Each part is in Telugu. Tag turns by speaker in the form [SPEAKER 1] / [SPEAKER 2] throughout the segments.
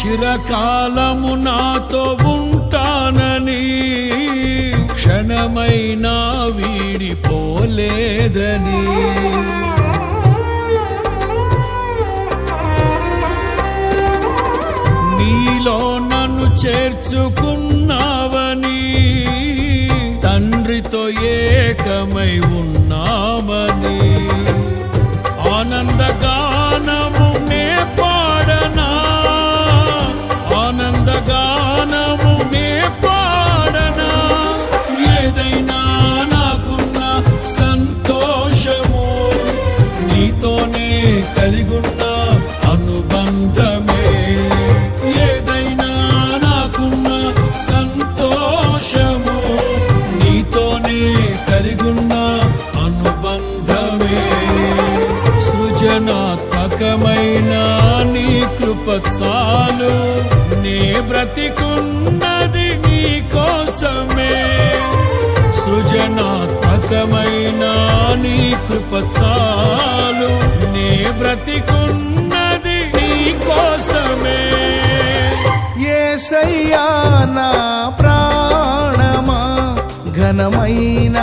[SPEAKER 1] చిరకాలము నాతో ఉంటానని క్షణమైనా వీడిపోలేదని నీలో నన్ను చేర్చుకున్నావని తండ్రితో ఏకమై ఉన్నామని ఆనందగానము నే పాడనా ఆనందగానము నే పాడనా ఏదైనా నాకున్న సంతోషము నీతోనే కలిగున్న అనుబంధమే ఏదైనా నాకున్న సంతోషము నీతోనే కలిగున్న అనుబంధమే సృజనాత్మకమైన నీ కృప చాలు నే బ్రతికున్నది నీ కోసమే సృజనాత్మకమైన నీ కృప చాలు నే బ్రతికున్నది నీ కోసమే
[SPEAKER 2] యేసయ్యా నా ప్రాణమా ఘనమైన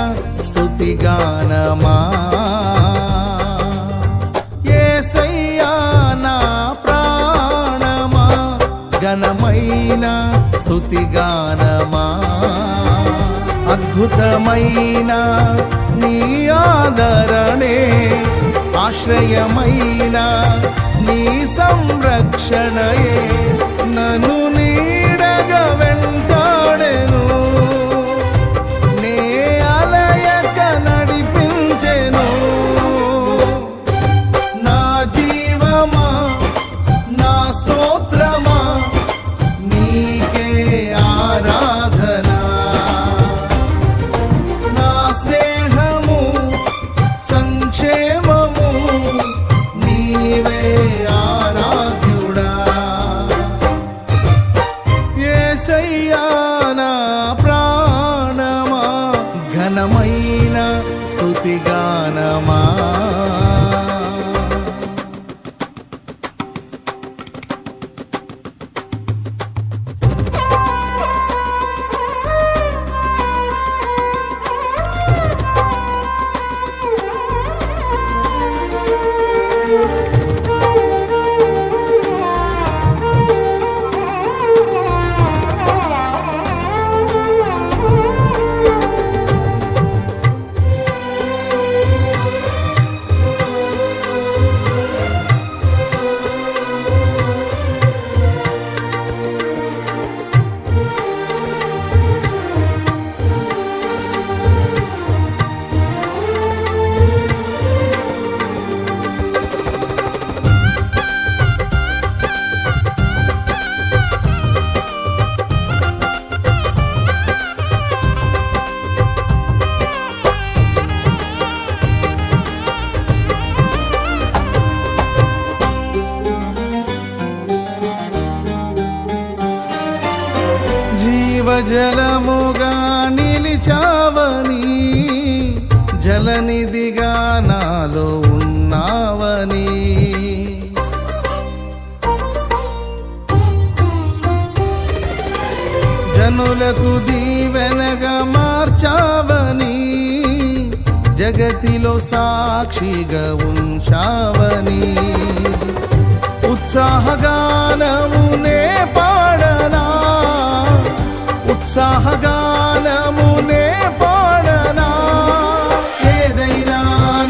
[SPEAKER 2] స్తుతిగానమా యేసయ్యా నా ప్రాణమా ఘనమైన స్తుతిగానమా అద్భుతమైన నీ ఆదరణే ఆశ్రయమైన నీ సంరక్షణయే నన్ను నీడగా వెంటాడెను నే అలయక నడిపించెను నా జీవమా నా స్తోత్రమా నీకే ఆరాధన నా స్నేహము సంక్షేమము నీవే ఆరాధ్యుడా యేసయ్యా నా ప్రాణమా ఘనమైన స్తుతిగానమా జీవజలముగా నిలిచావని జలనిధిగా నాలో ఉన్నావని జనులకు దీవెనగా మార్చావని జగతిలో సాక్షిగా ఉంచావని ఉత్సాహగానమునే పాడనా ఉత్సాహగానమునే పాడనా ఏదైనా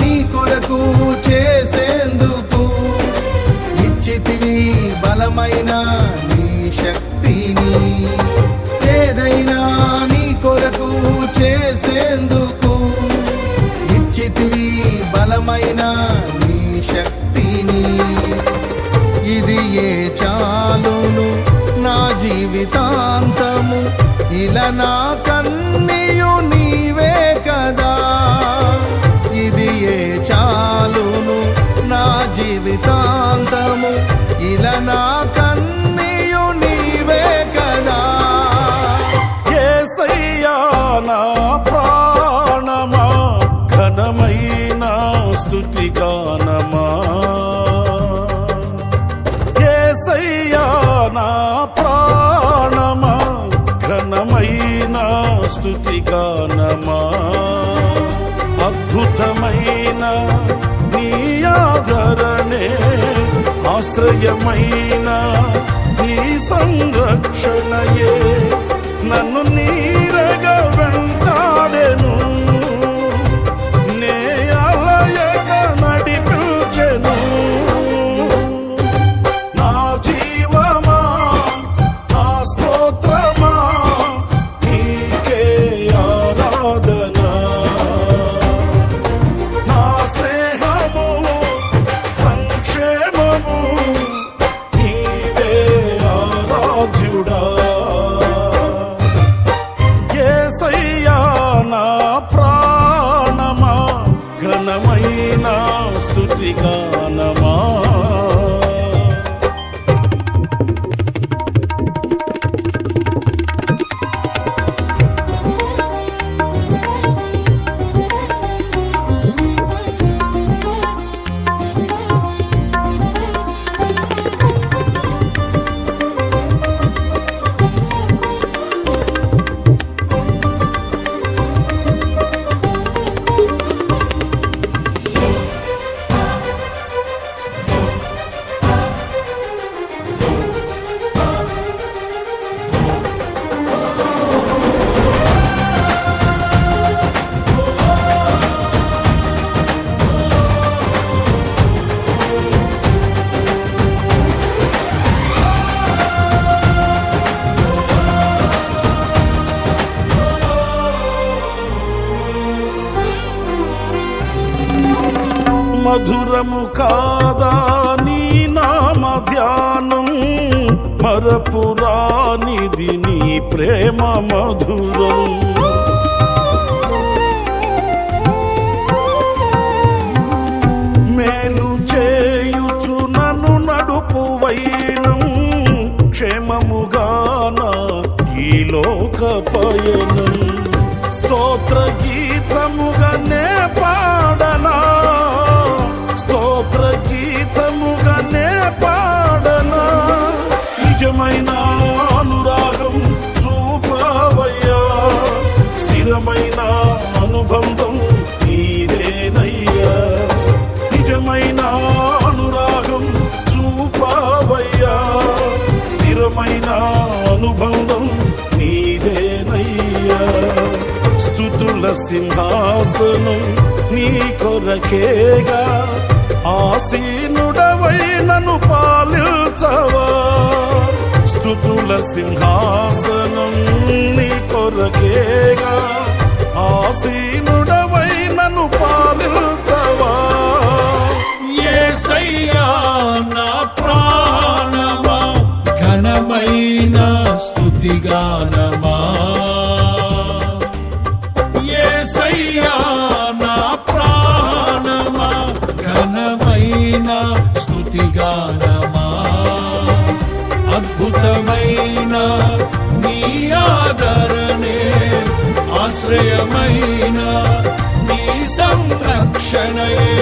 [SPEAKER 2] నీ కొరకు చేసేందుకు ఇచ్చితివి బలమైన నీ శక్తిని ఏదైనా నీ కొరకు చేసేందుకు ఇచ్చితివి బలమైన నీ శక్తిని ఇది ఏ చాలును నా జీవితాంతము ఇలా నా కన్నీయు నీవే కదా ఇది ఏ చాలును నా జీవితాంతము ఇలా నా కన్నీయు నీవే కదా
[SPEAKER 3] యేసయ్యా నా ప్రాణమా ఘనమైన స్తుతిగానమా యేసయ్యా నా ప్రాణమా ఘనమైన స్తుతిగానమా అద్భుతమైన నీ ఆదరణే ఆశ్రయమైన నీ సంరక్షణయే నన్ను నీడగా వెంటాడెను నే అలయక నడిపించెను నా జీవమా నా స్తోత్రమా నీకే ఆరాధన నా స్నేహము సంక్షేమము నీవే ఆరాధ్యుడా యేసయ్యా నా ప్రాణమా ఘనమైన స్తుతిగానమా మధురము కాదా నీ నామ ధ్యానం మరపురానిది నీ ప్రేమ మధురం మేలు చేయుచు నన్ను నడుపు వైనం క్షేమముగాన ఈ లోక పయనం స్తోత్ర గీతముగానే పాడనా స్తోత్ర గీతముగానే పాడనా నిజమైన అనురాగం చూపవయ్యా స్థిరమైన అనుబంధం నీదేనయ్యా నిజమైన అనురాగం చూపవయ్యా స్థిరమైన అనుబంధం నీదేనయ్యా స్తుతుల సింహాసనం నీ కొరకేగా ఆసీనుడవై నన్ను పాలించవా స్తుతుల సింహాసనం నీ కొరకేగా ఆసీనుడవై నన్ను పాలించవా
[SPEAKER 1] యేసయ్యా నా ప్రాణమా ఘనమైన స్తుతిగానమా యేసయ్యా నా ప్రాణమా ఘనమైన స్తుతిగానమా అద్భుతమైన నీ ఆదరణే ఆశ్రయమైన నీ సంరక్షణయే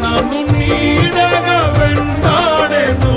[SPEAKER 1] నన్ను నీడగా వెంటాడెను